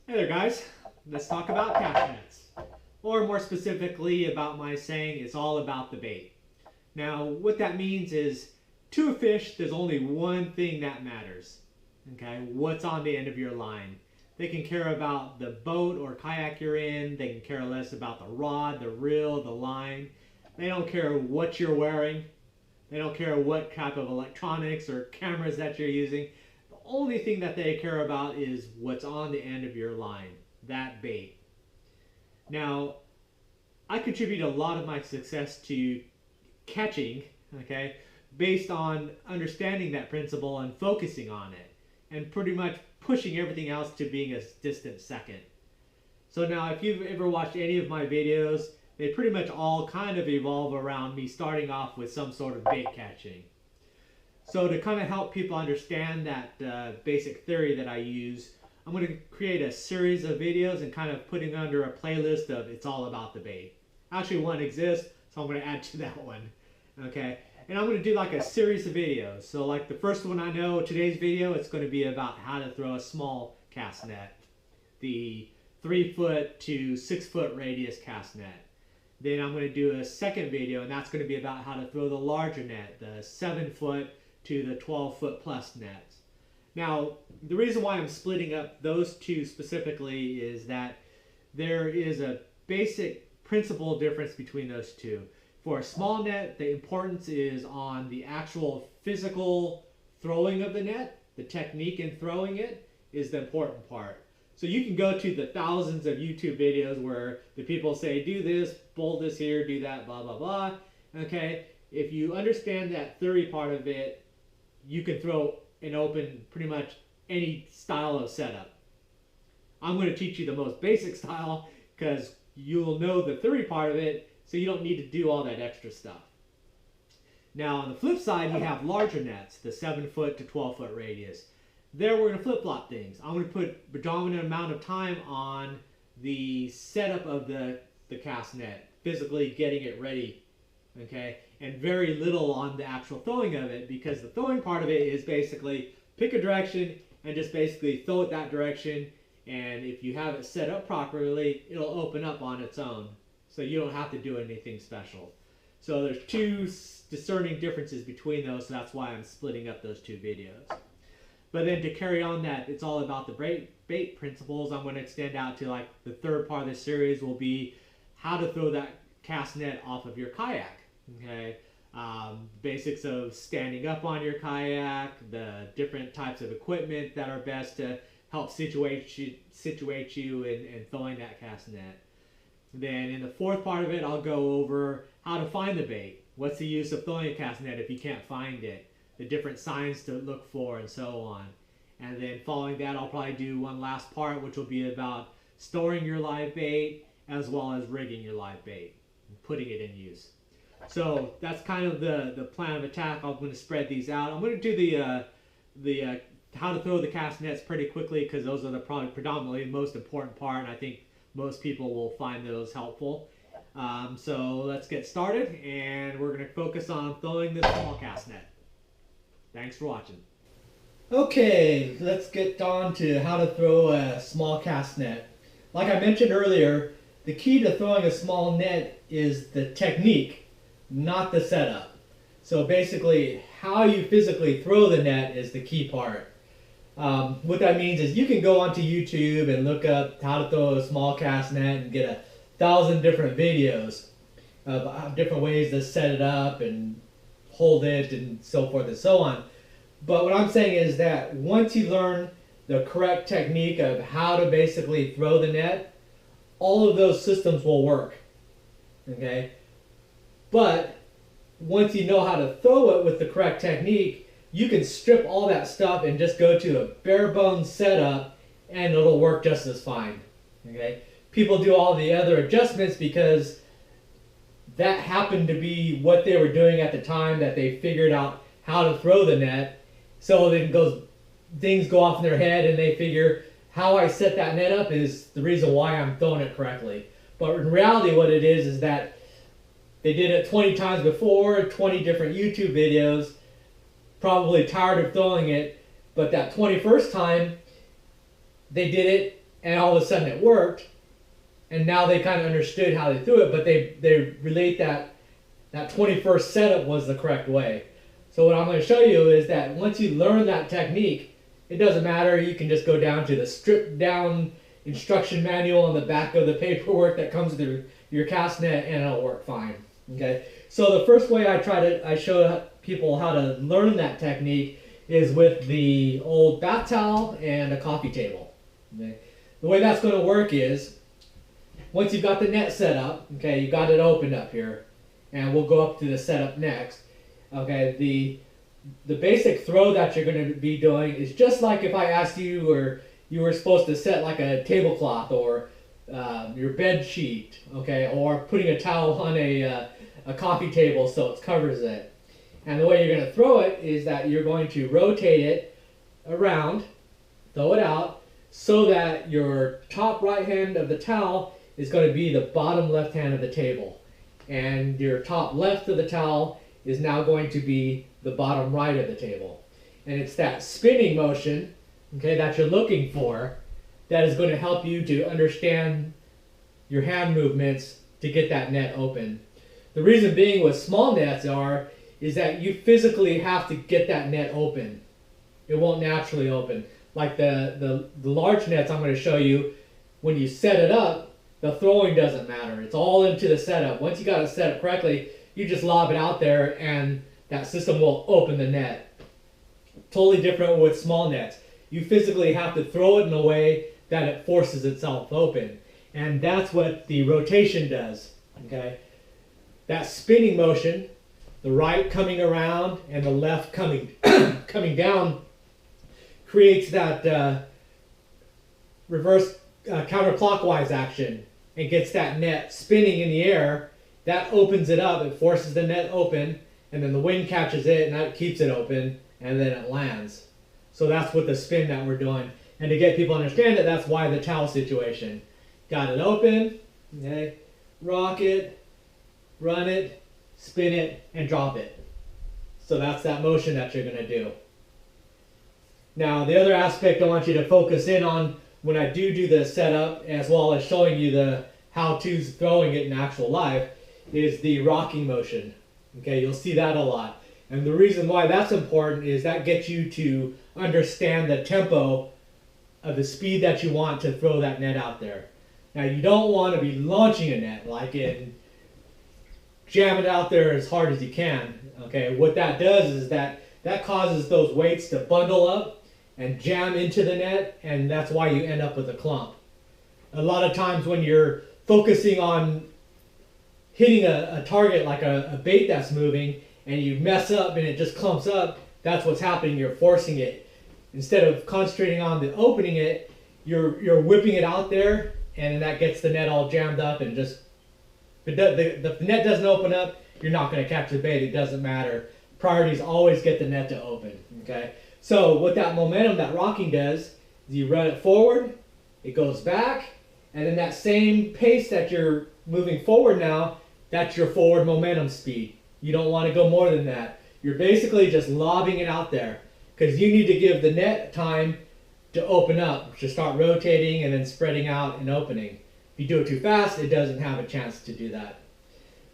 Hey there guys, let's talk about cast nets. Or more specifically about my saying it's all about the bait. Now what that means is to a fish there's only one thing that matters. Okay, what's on the end of your line. They can care about the boat or kayak you're in, they can care less about the rod, the reel, the line. They don't care what you're wearing. They don't care what type of electronics or cameras that you're using. The only thing that they care about is what's on the end of your line, that bait. Now, I contribute a lot of my success to catching, okay, based on understanding that principle and focusing on it, and pretty much pushing everything else to being a distant second. So now, if you've ever watched any of my videos, they pretty much all kind of evolve around me starting off with some sort of bait catching. So to kind of help people understand that basic theory that I use, I'm going to create a series of videos and kind of putting under a playlist of It's All About the Bait. Actually one exists, so I'm going to add to that one. Okay, and I'm going to do like a series of videos. So like the first one I know, today's video, it's going to be about how to throw a small cast net. The 3-foot to 6-foot radius cast net. Then I'm going to do a second video, and that's going to be about how to throw the larger net, the 7-foot to the 12-foot plus nets. Now, the reason why I'm splitting up those two specifically is that there is a basic principle difference between those two. For a small net, the importance is on the actual physical throwing of the net. The technique in throwing it is the important part. So you can go to the thousands of YouTube videos where the people say, do this, bolt this here, do that, blah, blah, blah. Okay, if you understand that theory part of it, you can throw and open pretty much any style of setup. I'm going to teach you the most basic style because you'll know the theory part of it, so you don't need to do all that extra stuff. Now on the flip side, you have larger nets, the 7-foot to 12-foot radius. There we're going to flip-flop things. I'm going to put predominant amount of time on the setup of the cast net, physically getting it ready, okay, and very little on the actual throwing of it, because the throwing part of it is basically pick a direction and just basically throw it that direction, and if you have it set up properly, it'll open up on its own, so you don't have to do anything special. So there's two discerning differences between those, so that's why I'm splitting up those two videos. But then to carry on that, it's all about the bait principles. I'm going to extend out to like the third part of the series will be how to throw that cast net off of your kayak. Okay, basics of standing up on your kayak, the different types of equipment that are best to help situate you in throwing that cast net. Then in the fourth part of it, I'll go over how to find the bait. What's the use of throwing a cast net if you can't find it? The different signs to look for and so on. And then following that, I'll probably do one last part, which will be about storing your live bait as well as rigging your live bait and putting it in use. So that's kind of the plan of attack. I'm going to spread these out. I'm going to do the how to throw the cast nets pretty quickly because those are the probably predominantly the most important part, and I think most people will find those helpful. So let's get started, and we're going to focus on throwing the small cast net. Thanks for watching. Okay, let's get on to how to throw a small cast net. Like I mentioned earlier, the key to throwing a small net is the technique, not the setup. So basically, how you physically throw the net is the key part. What that means is you can go onto YouTube and look up how to throw a small cast net and get 1,000 different videos of different ways to set it up and hold it and so forth and so on. But what I'm saying is that once you learn the correct technique of how to basically throw the net, all of those systems will work. Okay? But once you know how to throw it with the correct technique, you can strip all that stuff and just go to a bare bones setup and it'll work just as fine. Okay? People do all the other adjustments because that happened to be what they were doing at the time that they figured out how to throw the net. So then things go off in their head and they figure how I set that net up is the reason why I'm throwing it correctly. But in reality what it is that they did it 20 times before, 20 different YouTube videos, probably tired of throwing it, but that 21st time they did it and all of a sudden it worked, and now they kind of understood how they threw it, but they relate that 21st setup was the correct way. So what I'm going to show you is that once you learn that technique, it doesn't matter. You can just go down to the stripped down instruction manual on the back of the paperwork that comes with your cast net, and it'll work fine. Okay. So the first way I show people how to learn that technique is with the old bath towel and a coffee table. Okay. The way that's going to work is once you've got the net set up, okay, you got it opened up here, and we'll go up to the setup next. Okay, the basic throw that you're going to be doing is just like if I asked you, or you were supposed to set like a tablecloth or your bed sheet, okay, or putting a towel on a coffee table so it covers it. And the way you're going to throw it is that you're going to rotate it around, throw it out, so that your top right hand of the towel is going to be the bottom left hand of the table. And your top left of the towel is now going to be the bottom right of the table. And it's that spinning motion, okay, that you're looking for that is going to help you to understand your hand movements to get that net open. The reason being with small nets is that you physically have to get that net open. It won't naturally open. Like the large nets I'm going to show you, when you set it up, the throwing doesn't matter. It's all into the setup. Once you got it set up correctly, you just lob it out there and that system will open the net. Totally different with small nets. You physically have to throw it in a way that it forces itself open. And that's what the rotation does. Okay? That spinning motion, the right coming around and the left coming coming down, creates that reverse counterclockwise action and gets that net spinning in the air. That opens it up, it forces the net open, and then the wind catches it and that keeps it open, and then it lands. So that's what the spin that we're doing. And to get people to understand it, that's why the towel situation. Got it open, okay, rock it, run it, spin it, and drop it. So that's that motion that you're going to do. Now, the other aspect I want you to focus in on when I do the setup, as well as showing you the how-tos throwing it in actual life, is the rocking motion. Okay, you'll see that a lot. And the reason why that's important is that gets you to understand the tempo of the speed that you want to throw that net out there. Now, you don't want to be launching a net like in jam it out there as hard as you can. Okay, what that does is that causes those weights to bundle up and jam into the net, and that's why you end up with a clump. A lot of times when you're focusing on hitting a target like a bait that's moving and you mess up and it just clumps up, that's what's happening. You're forcing it. Instead of concentrating on the opening it, you're whipping it out there, and that gets the net all jammed up, and just if the net doesn't open up, you're not going to catch the bait. It doesn't matter. Priorities always get the net to open. Okay. So what that momentum, that rocking does, is you run it forward, it goes back, and then that same pace that you're moving forward now, that's your forward momentum speed. You don't want to go more than that. You're basically just lobbing it out there because you need to give the net time to open up, to start rotating and then spreading out and opening. If you do it too fast, it doesn't have a chance to do that.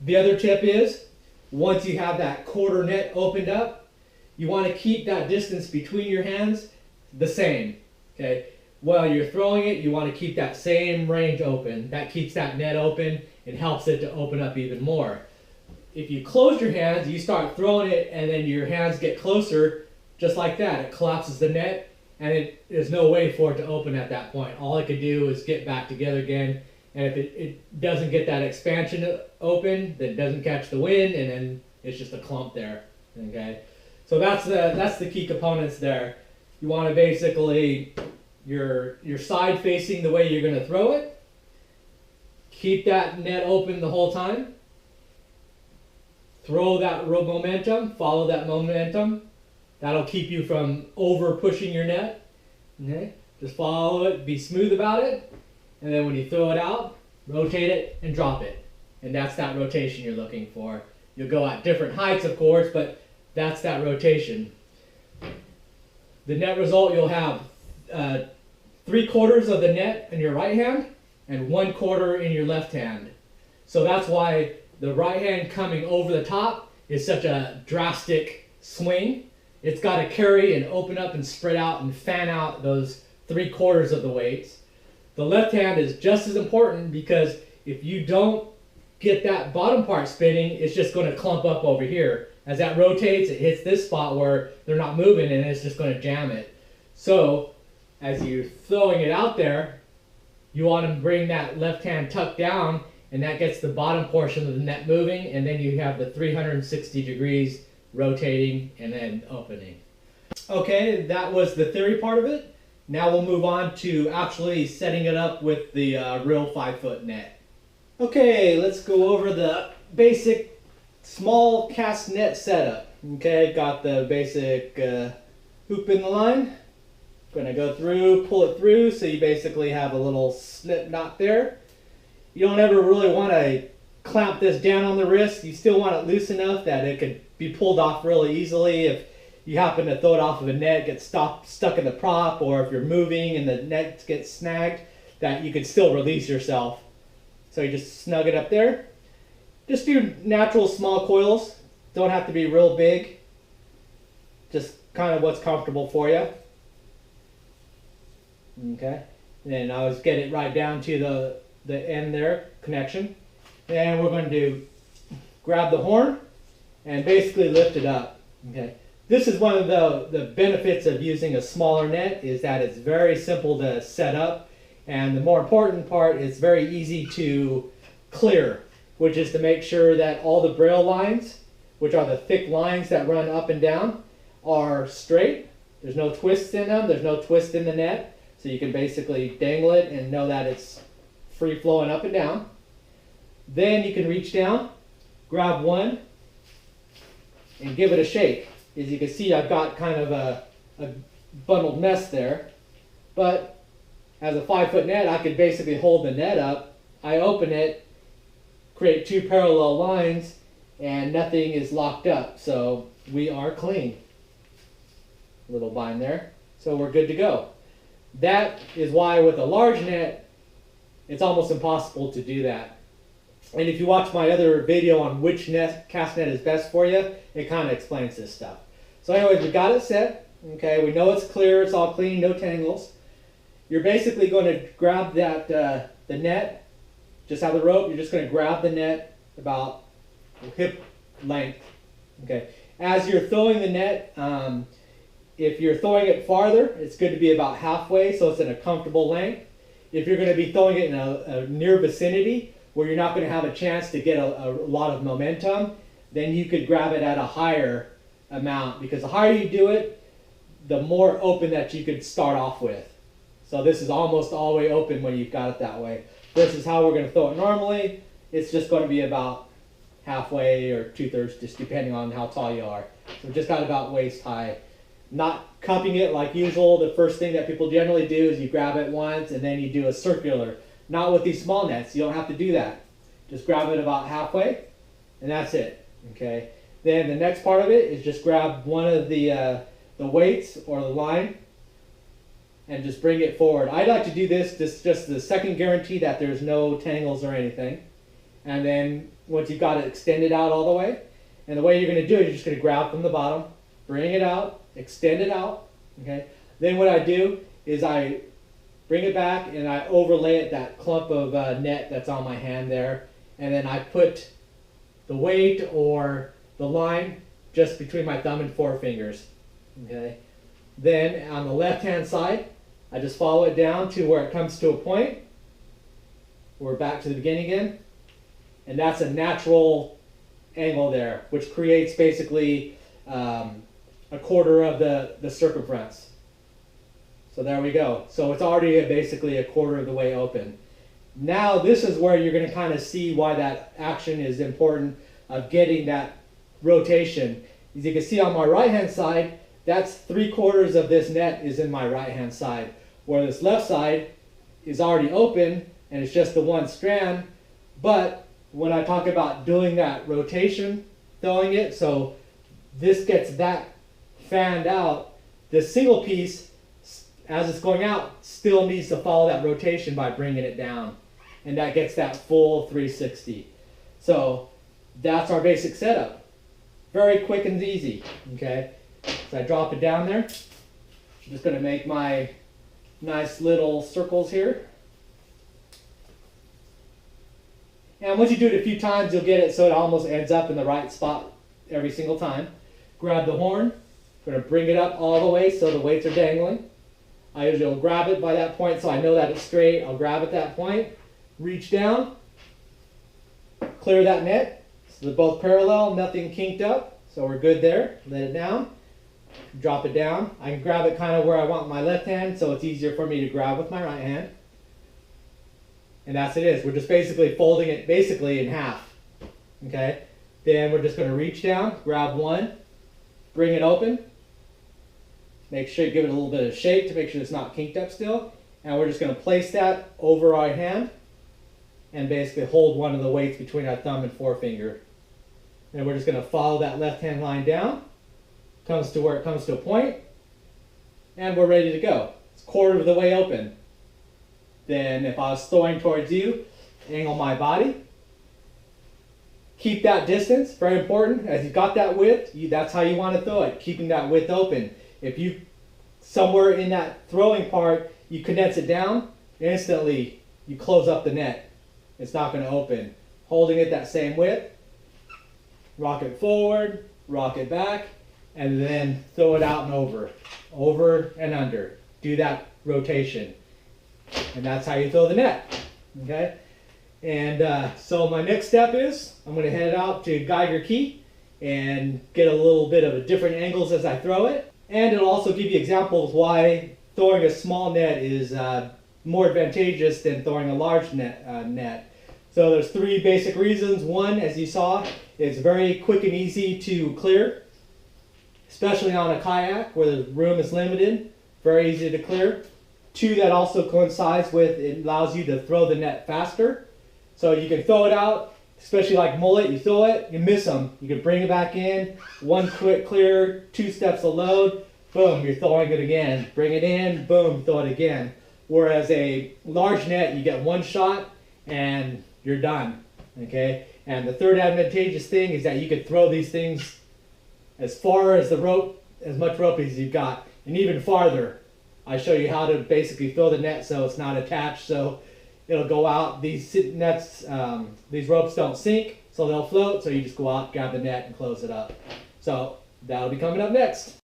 The other tip is, once you have that quarter net opened up, you want to keep that distance between your hands the same. Okay? While you're throwing it, you want to keep that same range open. That keeps that net open and helps it to open up even more. If you close your hands, you start throwing it, and then your hands get closer, just like that. It collapses the net, and there's no way for it to open at that point. All it could do is get back together again, and if it doesn't get that expansion open, then it doesn't catch the wind, and then it's just a clump there. Okay, so that's the key components there. You want to basically your side facing the way you're going to throw it. Keep that net open the whole time. Throw that momentum, follow that momentum. That'll keep you from over pushing your net. Okay? Just follow it, be smooth about it, and then when you throw it out, rotate it and drop it. And that's that rotation you're looking for. You'll go at different heights, of course, but that's that rotation. The net result, you'll have 3/4 of the net in your right hand and 1/4 in your left hand. So that's why the right hand coming over the top is such a drastic swing. It's got to carry and open up and spread out and fan out those 3/4 of the weights. The left hand is just as important because if you don't get that bottom part spinning, it's just going to clump up over here. As that rotates, it hits this spot where they're not moving and it's just going to jam it. So as you're throwing it out there, you want to bring that left hand tucked down, and that gets the bottom portion of the net moving, and then you have the 360 degrees rotating and then opening. Okay, that was the theory part of it. Now we'll move on to actually setting it up with the real 5-foot net. Okay, let's go over the basic small cast net setup. Okay, got the basic hoop in the line. Gonna go through, pull it through, so you basically have a little slip knot there. You don't ever really want to clamp this down on the wrist. You still want it loose enough that it could be pulled off really easily if you happen to throw it off of a net, get stuck in the prop, or if you're moving and the net gets snagged, that you could still release yourself. So you just snug it up there. Just do natural small coils. Don't have to be real big. Just kind of what's comfortable for you. Okay. And then I always get it right down to the end there, connection. And we're going to grab the horn and basically lift it up. Okay. This is one of the benefits of using a smaller net, is that it's very simple to set up, and the more important part is very easy to clear, which is to make sure that all the braille lines, which are the thick lines that run up and down, are straight. There's no twists in them, there's no twist in the net, so you can basically dangle it and know that it's free flowing up and down. Then you can reach down, grab one, and give it a shake. As you can see, I've got kind of a bundled mess there, but as a 5-foot net, I could basically hold the net up. I open it, create 2 parallel lines, and nothing is locked up, so we are clean. Little bind there, so we're good to go. That is why with a large net, it's almost impossible to do that. And if you watch my other video on which cast net is best for you, it kind of explains this stuff. So anyways, we got it set. Okay, we know it's clear, it's all clean, no tangles. You're basically going to grab that the net, just have the rope, you're just going to grab the net about hip length. Okay, as you're throwing the net, if you're throwing it farther, it's good to be about halfway so it's in a comfortable length. If you're going to be throwing it in a near vicinity where you're not going to have a chance to get a lot of momentum, then you could grab it at a higher amount, because the higher you do it, the more open that you could start off with. So this is almost all the way open when you've got it that way. Versus how we're going to throw it normally, it's just going to be about halfway or 2/3, just depending on how tall you are. So just got about waist high. Not cupping it like usual. The first thing that people generally do is you grab it once and then you do a circular. Not with these small nets. You don't have to do that. Just grab it about halfway, and that's it. Okay. Then the next part of it is just grab one of the weights or the line and just bring it forward. I like to do this just the second guarantee that there's no tangles or anything. And then once you've got it extended out all the way, and the way you're going to do it, you're just going to grab from the bottom, bring it out, extend it out. Okay. Then what I do is I bring it back and I overlay it, that clump of net that's on my hand there, and then I put the weight or the line just between my thumb and forefingers. Okay. Then on the left hand side, I just follow it down to where it comes to a point. We're back to the beginning again, and that's a natural angle there, which creates basically a quarter of the circumference. So there we go. So it's already basically a quarter of the way open. Now this is where you're going to kind of see why that action is important of getting that rotation. As you can see on my right hand side, that's 3/4 of this net is in my right hand side, where this left side is already open and it's just the one strand. But when I talk about doing that rotation, throwing it, so this gets that fanned out, the single piece as it's going out, still needs to follow that rotation by bringing it down. And that gets that full 360. So that's our basic setup. Very quick and easy, okay? So I drop it down there. I'm just gonna make my nice little circles here. And once you do it a few times, you'll get it so it almost ends up in the right spot every single time. Grab the horn. I'm going to bring it up all the way so the weights are dangling. I usually will grab it by that point so I know that it's straight. I'll grab at that point, reach down, clear that net. So they're both parallel, nothing kinked up. So we're good there. Let it down. Drop it down. I can grab it kind of where I want my left hand, so it's easier for me to grab with my right hand. And that's it is. We're just basically folding it basically in half. Okay? Then we're just going to reach down, grab one, bring it open. Make sure you give it a little bit of shake to make sure it's not kinked up still. And we're just going to place that over our hand and basically hold one of the weights between our thumb and forefinger. And we're just going to follow that left hand line down. Comes to where it comes to a point. And we're ready to go. It's a quarter of the way open. Then if I was throwing towards you, angle my body. Keep that distance, very important. As you've got that width, that's how you want to throw it, keeping that width open. If you, somewhere in that throwing part, you condense it down, instantly you close up the net. It's not going to open. Holding it that same width, rock it forward, rock it back, and then throw it out and over and under. Do that rotation. And that's how you throw the net, okay? And so my next step is I'm going to head out to Geiger Key and get a little bit of a different angles as I throw it. And it'll also give you examples why throwing a small net is more advantageous than throwing a large net. So there's three basic reasons. One, as you saw, is very quick and easy to clear, especially on a kayak where the room is limited. Very easy to clear. Two, that also coincides with it allows you to throw the net faster. So you can throw it out, especially like mullet, you throw it, you miss them. You can bring it back in, one quick clear, 2 steps of load, boom, you're throwing it again. Bring it in, boom, throw it again. Whereas a large net, you get one shot and you're done, okay? And the third advantageous thing is that you can throw these things as far as the rope, as much rope as you've got, and even farther. I show you how to basically throw the net so it's not attached, so it'll go out. These nets, these ropes don't sink, so they'll float, so you just go out, grab the net, and close it up. So that'll be coming up next.